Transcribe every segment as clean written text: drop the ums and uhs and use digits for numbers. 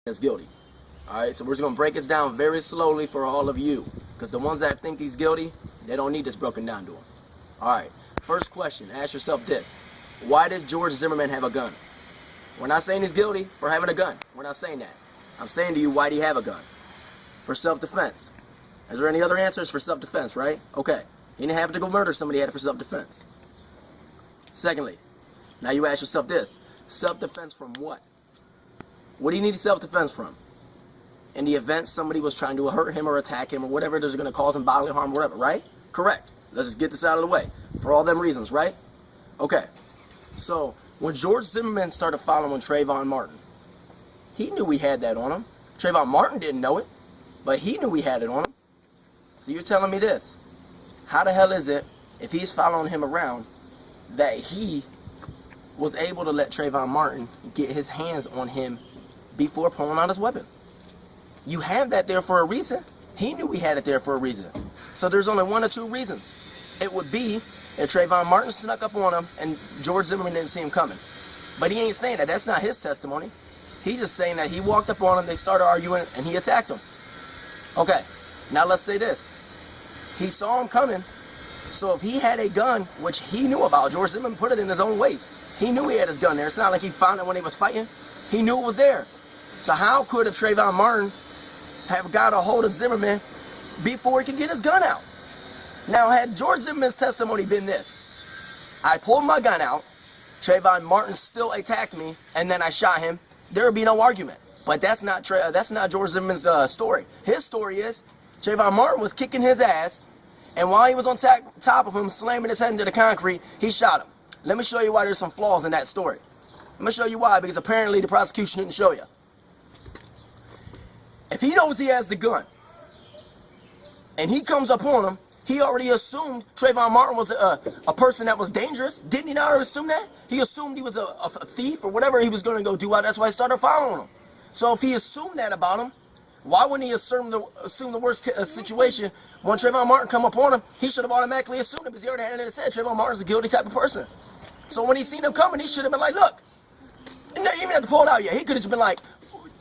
is guilty. All right, so we're just going to break this down very slowly for all of you, because the ones that think he's guilty, they don't need this broken down to them. All right, first question, ask yourself this. Why did George Zimmerman have a gun? We're not saying he's guilty for having a gun. We're not saying that. I'm saying to you, why did he have a gun? For self-defense. Is there any other answers? For self-defense, right? Okay. He didn't have to go murder somebody, he had it for self-defense. Secondly, now you ask yourself this. Self-defense from what? What do you need self-defense from? In the event somebody was trying to hurt him or attack him or whatever, they're going to cause him bodily harm, whatever, right? Correct. Let's just get this out of the way. For all them reasons, right? Okay. So, when George Zimmerman started following Trayvon Martin, he knew he had that on him. Trayvon Martin didn't know it, but he knew he had it on him. So you're telling me this. How the hell is it, if he's following him around, that he was able to let Trayvon Martin get his hands on him before pulling out his weapon? You have that there for a reason. He knew he had it there for a reason. So there's only one or two reasons. It would be if Trayvon Martin snuck up on him and George Zimmerman didn't see him coming. But he ain't saying that. That's not his testimony. He's just saying that he walked up on him, they started arguing, and he attacked him. Okay, now let's say this. He saw him coming, so if he had a gun, which he knew about, George Zimmerman put it in his own waist. He knew he had his gun there. It's not like he found it when he was fighting. He knew it was there. So how could have Trayvon Martin have got a hold of Zimmerman before he could get his gun out? Now, had George Zimmerman's testimony been this: I pulled my gun out, Trayvon Martin still attacked me, and then I shot him, there would be no argument. But that's not George Zimmerman's story. His story is Trayvon Martin was kicking his ass, and while he was on top of him, slamming his head into the concrete, he shot him. Let me show you why there's some flaws in that story. Let me show you why, because apparently the prosecution didn't show you. If he knows he has the gun, and he comes up on him, he already assumed Trayvon Martin was a person that was dangerous. Didn't he not already assume that? He assumed he was a thief or whatever he was going to go do. That's why he started following him. So if he assumed that about him, why wouldn't he assume the worst situation? When Trayvon Martin come up on him, he should have automatically assumed it because he already had it in his head. Trayvon Martin's a guilty type of person. So when he seen him coming, he should have been like, look, you didn't even have to pull it out yet. He could have just been like,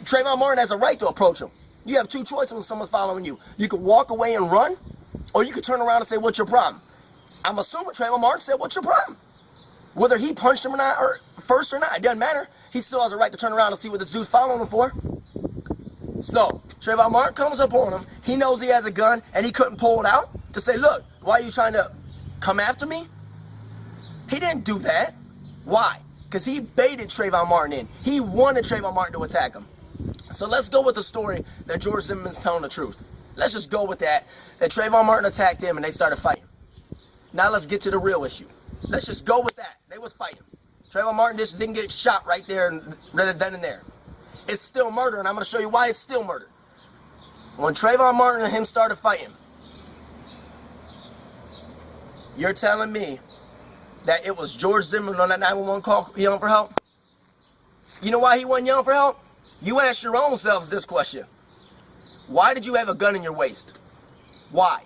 Trayvon Martin has a right to approach him. You have two choices when someone's following you. You could walk away and run, or you could turn around and say, what's your problem? I'm assuming Trayvon Martin said, what's your problem? Whether he punched him or not, or first or not, it doesn't matter. He still has a right to turn around and see what this dude's following him for. So, Trayvon Martin comes up on him. He knows he has a gun, and he couldn't pull it out to say, look, why are you trying to come after me? He didn't do that. Why? Because he baited Trayvon Martin in. He wanted Trayvon Martin to attack him. So let's go with the story that George Zimmerman's telling the truth. Let's just go with that Trayvon Martin attacked him and they started fighting. Now let's get to the real issue. Let's just go with that. They was fighting. Trayvon Martin just didn't get shot right there rather than in there. It's still murder, and I'm going to show you why it's still murder. When Trayvon Martin and him started fighting, you're telling me that it was George Zimmerman on that 911 call yelling for help? You know why he wasn't yelling for help? You ask your own selves this question. Why did you have a gun in your waist? Why?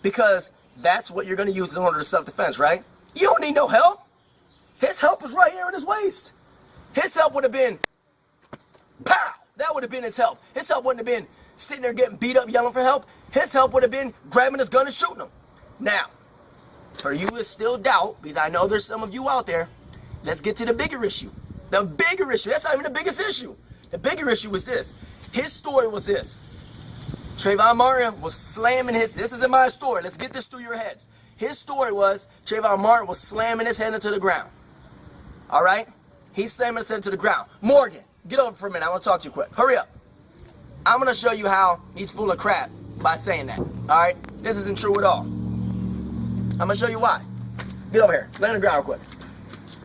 Because that's what you're going to use in order to self-defense, right? You don't need no help. His help was right here in his waist. His help would have been, pow! That would have been his help. His help wouldn't have been sitting there getting beat up yelling for help. His help would have been grabbing his gun and shooting him. Now, for you to still doubt, because I know there's some of you out there, let's get to the bigger issue. The bigger issue. That's not even the biggest issue. The bigger issue was this. His story was this. Trayvon Martin was slamming this is in my story. Let's get this through your heads. His story was Trayvon Martin was slamming his head into the ground. All right? He's slamming his head into the ground. Morgan, get over for a minute. I want to talk to you quick. Hurry up. I'm going to show you how he's full of crap by saying that. All right? This isn't true at all. I'm going to show you why. Get over here. Lay on the ground real quick.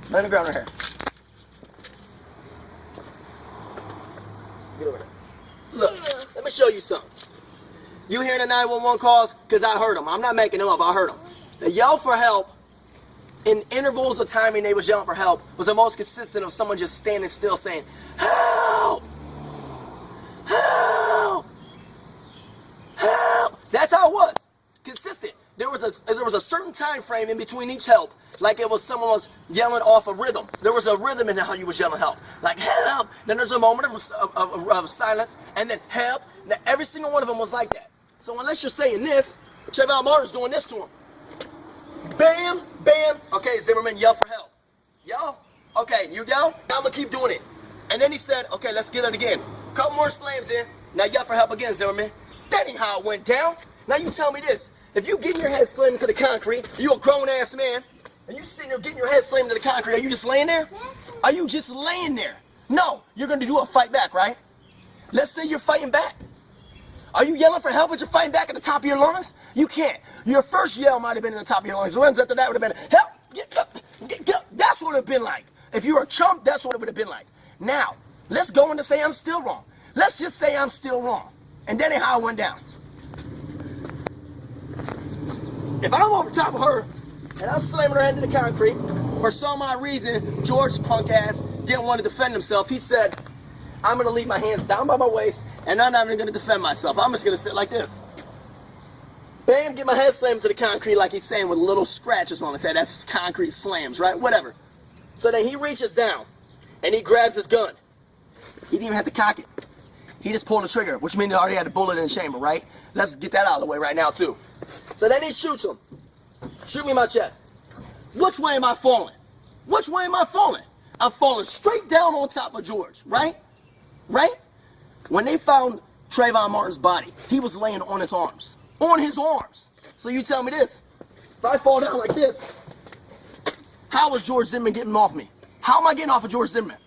Lay on the ground right here. Get over there. Look, let me show you something. You hearing the 911 calls? Because I heard them. I'm not making them up. I heard them. The yell for help, in intervals of timing they was yelling for help, was the most consistent of someone just standing still saying, help! Help! Help! That's how it was. Consistent. there was a certain time frame in between each help, like it was someone was yelling off a rhythm. There was a rhythm in how you was yelling help, like help. Then there's a moment of silence, and then help. Now, every single one of them was like that. So unless you're saying this, Trayvon Martin's doing this to him. Bam, bam. Okay, Zimmerman, yell for help. Yell. Okay, you yell. I'm gonna keep doing it. And then he said, okay, let's get it again. Couple more slams in. Now yell for help again, Zimmerman. That ain't how it went down. Now you tell me this. If you getting your head slammed into the concrete, you a grown-ass man, and you sitting there getting your head slammed into the concrete, are you just laying there? Are you just laying there? No, you're going to do a fight back, right? Let's say you're fighting back. Are you yelling for help, but you're fighting back at the top of your lungs? You can't. Your first yell might have been at the top of your lungs. The ones after that would have been, help, get up, get up. That's what it would have been like. If you were a chump, that's what it would have been like. Now, let's go into say I'm still wrong. Let's just say I'm still wrong. And that ain't how it went down. If I'm over top of her, and I'm slamming her head into the concrete, for some odd reason, George's punk ass didn't want to defend himself. He said, I'm going to leave my hands down by my waist, and I'm not even going to defend myself. I'm just going to sit like this. Bam, get my head slammed to the concrete like he's saying with little scratches on his head. That's concrete slams, right? Whatever. So then he reaches down, and he grabs his gun. He didn't even have to cock it. He just pulled the trigger, which means he already had the bullet in the chamber, right? Let's get that out of the way right now, too. So then he shoots him. Shoot me in my chest. Which way am I falling? Which way am I falling? I'm falling straight down on top of George, right? Right? When they found Trayvon Martin's body, he was laying on his arms. On his arms. So you tell me this. If I fall down like this, how was George Zimmerman getting off me? How am I getting off of George Zimmerman?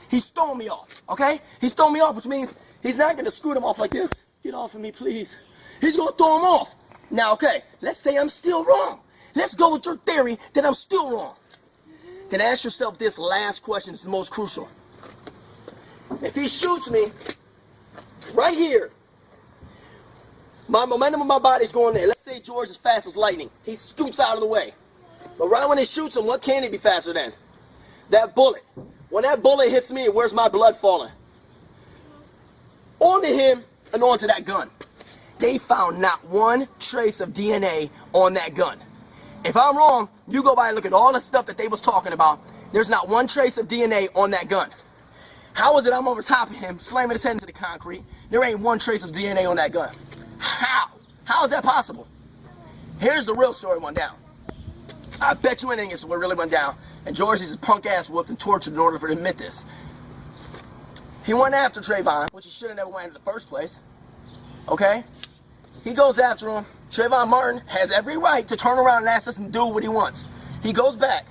He's throwing me off, okay? He's throwing me off, which means he's not going to screw him off like this. Get off of me, please. He's going to throw him off. Now, okay, let's say I'm still wrong. Let's go with your theory that I'm still wrong. Then ask yourself this last question. It's the most crucial. If he shoots me right here, my momentum of my body's going there. Let's say George is fast as lightning. He scoots out of the way. But right when he shoots him, what can he be faster than? That bullet. When that bullet hits me, where's my blood falling? Onto him and onto that gun. They found not one trace of DNA on that gun. If I'm wrong, you go by and look at all the stuff that they was talking about. There's not one trace of DNA on that gun. How is it I'm over top of him, slamming his head into the concrete? There ain't one trace of DNA on that gun. How? How is that possible? Here's the real story went down. I bet you anything it's what really went down. And George is his punk ass whooped and tortured in order for him to admit this. He went after Trayvon, which he should have never went in the first place. Okay? He goes after him. Trayvon Martin has every right to turn around and ask us to do what he wants. He goes back.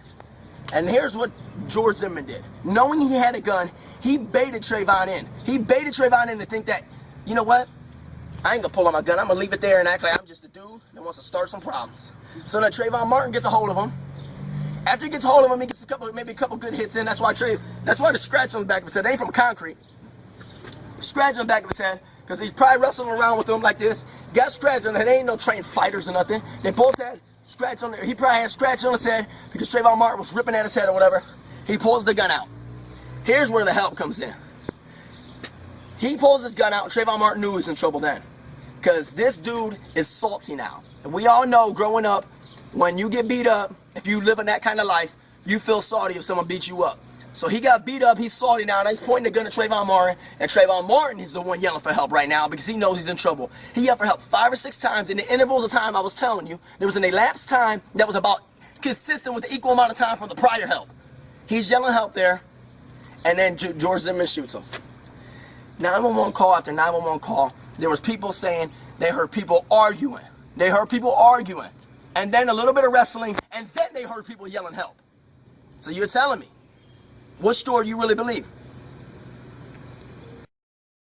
And here's what George Zimmerman did. Knowing he had a gun, he baited Trayvon in. He baited Trayvon in to think that, you know what? I ain't gonna pull out my gun. I'm gonna leave it there and act like I'm just a dude that wants to start some problems. So now Trayvon Martin gets a hold of him. After he gets a hold of him, he gets maybe a couple good hits in. That's why the scratch on the back of his head ain't from concrete. Scratch on the back of his head, because he's probably wrestling around with him like this. Got scratch on it. They ain't no trained fighters or nothing. They both had scratch on there. He probably had scratch on his head because Trayvon Martin was ripping at his head or whatever. He pulls the gun out. Here's where the help comes in. He pulls his gun out, and Trayvon Martin knew he was in trouble then. Because this dude is salty now. And we all know growing up, when you get beat up, if you live in that kind of life, you feel salty if someone beats you up. So he got beat up, he's salty now, and he's pointing the gun at Trayvon Martin, and Trayvon Martin is the one yelling for help right now because he knows he's in trouble. He yelled for help 5 or 6 times in the intervals of time I was telling you. There was an elapsed time that was about consistent with the equal amount of time from the prior help. He's yelling help there, and then George Zimmerman shoots him. 911 call after 911 call, there was people saying they heard people arguing. They heard people arguing. And then a little bit of wrestling, and then they heard people yelling help. So you're telling me, what story do you really believe?